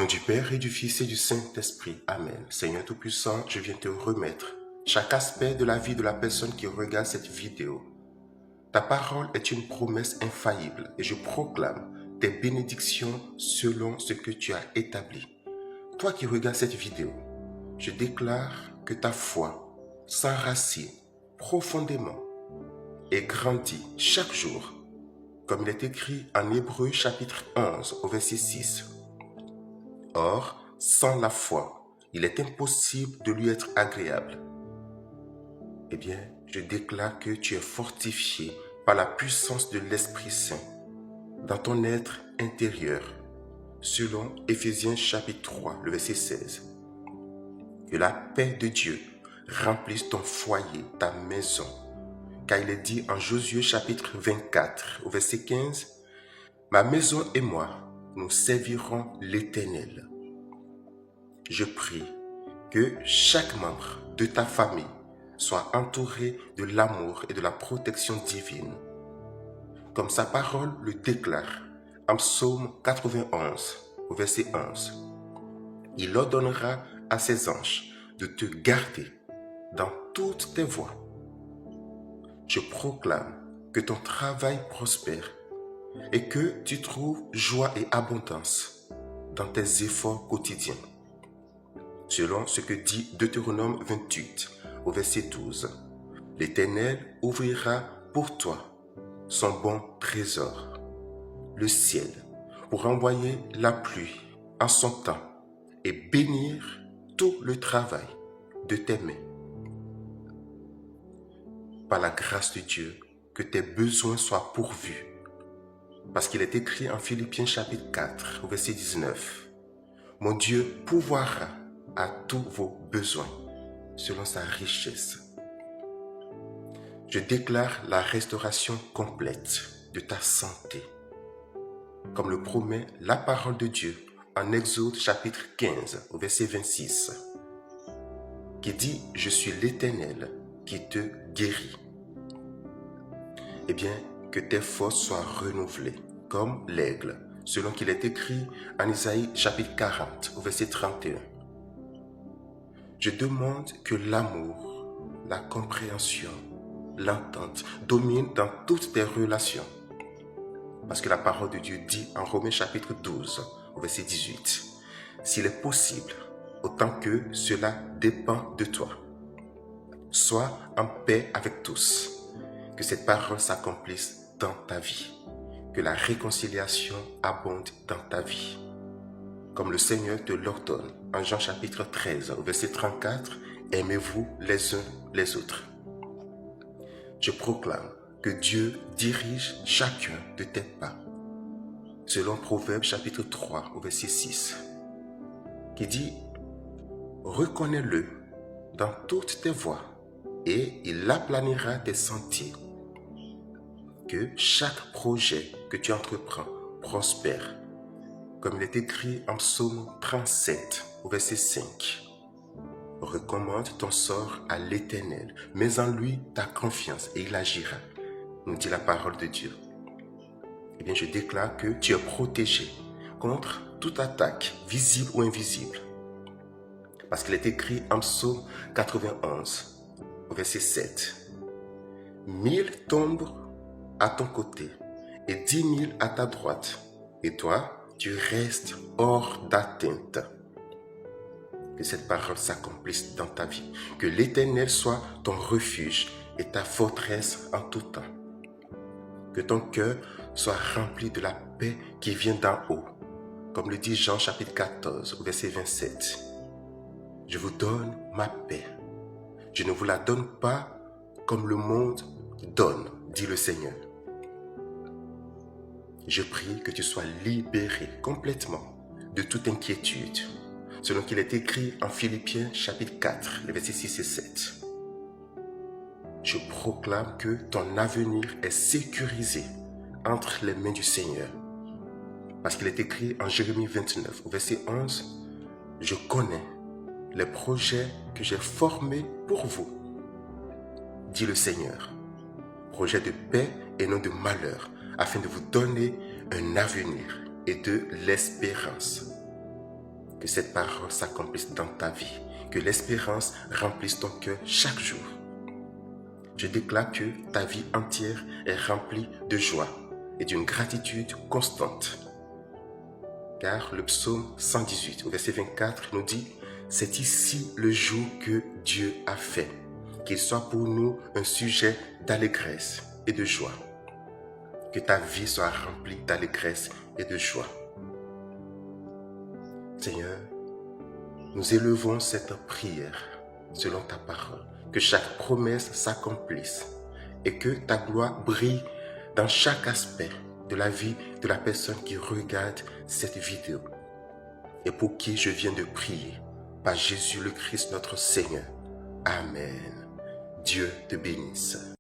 nom du Père et du Fils et du Saint-Esprit. Amen. Seigneur Tout-Puissant, je viens te remettre chaque aspect de la vie de la personne qui regarde cette vidéo. Ta parole est une promesse infaillible et je proclame tes bénédictions selon ce que tu as établi. Toi qui regardes cette vidéo, je déclare que ta foi s'enracine profondément et grandit chaque jour, comme il est écrit en Hébreux chapitre 11 au verset 6. Or, sans la foi, il est impossible de lui être agréable. Eh bien, je déclare que tu es fortifié par la puissance de l'Esprit Saint dans ton être intérieur, selon Éphésiens chapitre 3, le verset 16. Que la paix de Dieu remplisse ton foyer, ta maison, car il est dit en Josué chapitre 24, au verset 15, « Ma maison et moi, nous servirons l'Éternel. » Je prie que chaque membre de ta famille soit entouré de l'amour et de la protection divine. Comme sa parole le déclare en Psaume 91, au verset 11. Il ordonnera à ses anges de te garder dans toutes tes voies. Je proclame que ton travail prospère et que tu trouves joie et abondance dans tes efforts quotidiens. Selon ce que dit Deutéronome 28 au verset 12, l'Éternel ouvrira pour toi son bon trésor, le ciel, pour envoyer la pluie en son temps et bénir tout le travail de tes mains. Par la grâce de Dieu, que tes besoins soient pourvus, parce qu'il est écrit en Philippiens chapitre 4 au verset 19, « Mon Dieu pourvoira à tous vos besoins selon sa richesse. » Je déclare la restauration complète de ta santé, comme le promet la parole de Dieu en Exode chapitre 15 au verset 26, qui dit « Je suis l'Éternel qui te guérit. » Eh bien, que tes forces soient renouvelées comme l'aigle, selon qu'il est écrit en Isaïe chapitre 40 au verset 31. Je demande que l'amour, la compréhension, l'entente dominent dans toutes tes relations. Parce que la parole de Dieu dit en Romains chapitre 12 au verset 18, « S'il est possible, autant que cela dépend de toi, sois en paix avec tous. » Que cette parole s'accomplisse dans ta vie. Que la réconciliation abonde dans ta vie. Comme le Seigneur te l'ordonne en Jean chapitre 13, au verset 34, « Aimez-vous les uns les autres. » Je proclame que Dieu dirige chacun de tes pas. Selon Proverbe chapitre 3, au verset 6, qui dit « Reconnais-le dans toutes tes voies et il aplanira tes sentiers. » Que chaque projet que tu entreprends prospère, comme il est écrit en Psaume 37 au verset 5. Recommande ton sort à l'Éternel, mets en lui ta confiance et il agira, nous dit la parole de Dieu. Eh bien, je déclare que tu es protégé contre toute attaque, visible ou invisible. Parce qu'il est écrit en Psaume 91 au verset 7. 1000 tombent à ton côté et 10 000 à ta droite, et toi, tu restes hors d'atteinte. Que cette parole s'accomplisse dans ta vie. Que l'Éternel soit ton refuge et ta forteresse en tout temps. Que ton cœur soit rempli de la paix qui vient d'en haut, comme le dit Jean chapitre 14, verset 27. Je vous donne ma paix. Je ne vous la donne pas comme le monde donne, dit le Seigneur. Je prie que tu sois libéré complètement de toute inquiétude, selon qu'il est écrit en Philippiens chapitre 4, les versets 6 et 7. Je proclame que ton avenir est sécurisé entre les mains du Seigneur. Parce qu'il est écrit en Jérémie 29, au verset 11, « Je connais les projets que j'ai formés pour vous, dit le Seigneur, projets de paix et non de malheur, afin de vous donner un avenir et de l'espérance. » Que cette parole s'accomplisse dans ta vie, que l'espérance remplisse ton cœur chaque jour. Je déclare que ta vie entière est remplie de joie et d'une gratitude constante. Car le psaume 118, au verset 24, nous dit « C'est ici le jour que Dieu a fait, qu'il soit pour nous un sujet d'allégresse et de joie. » Que ta vie soit remplie d'allégresse et de joie. Seigneur, nous élevons cette prière selon ta parole. Que chaque promesse s'accomplisse et que ta gloire brille dans chaque aspect de la vie de la personne qui regarde cette vidéo et pour qui je viens de prier. Par Jésus le Christ notre Seigneur. Amen. Dieu te bénisse.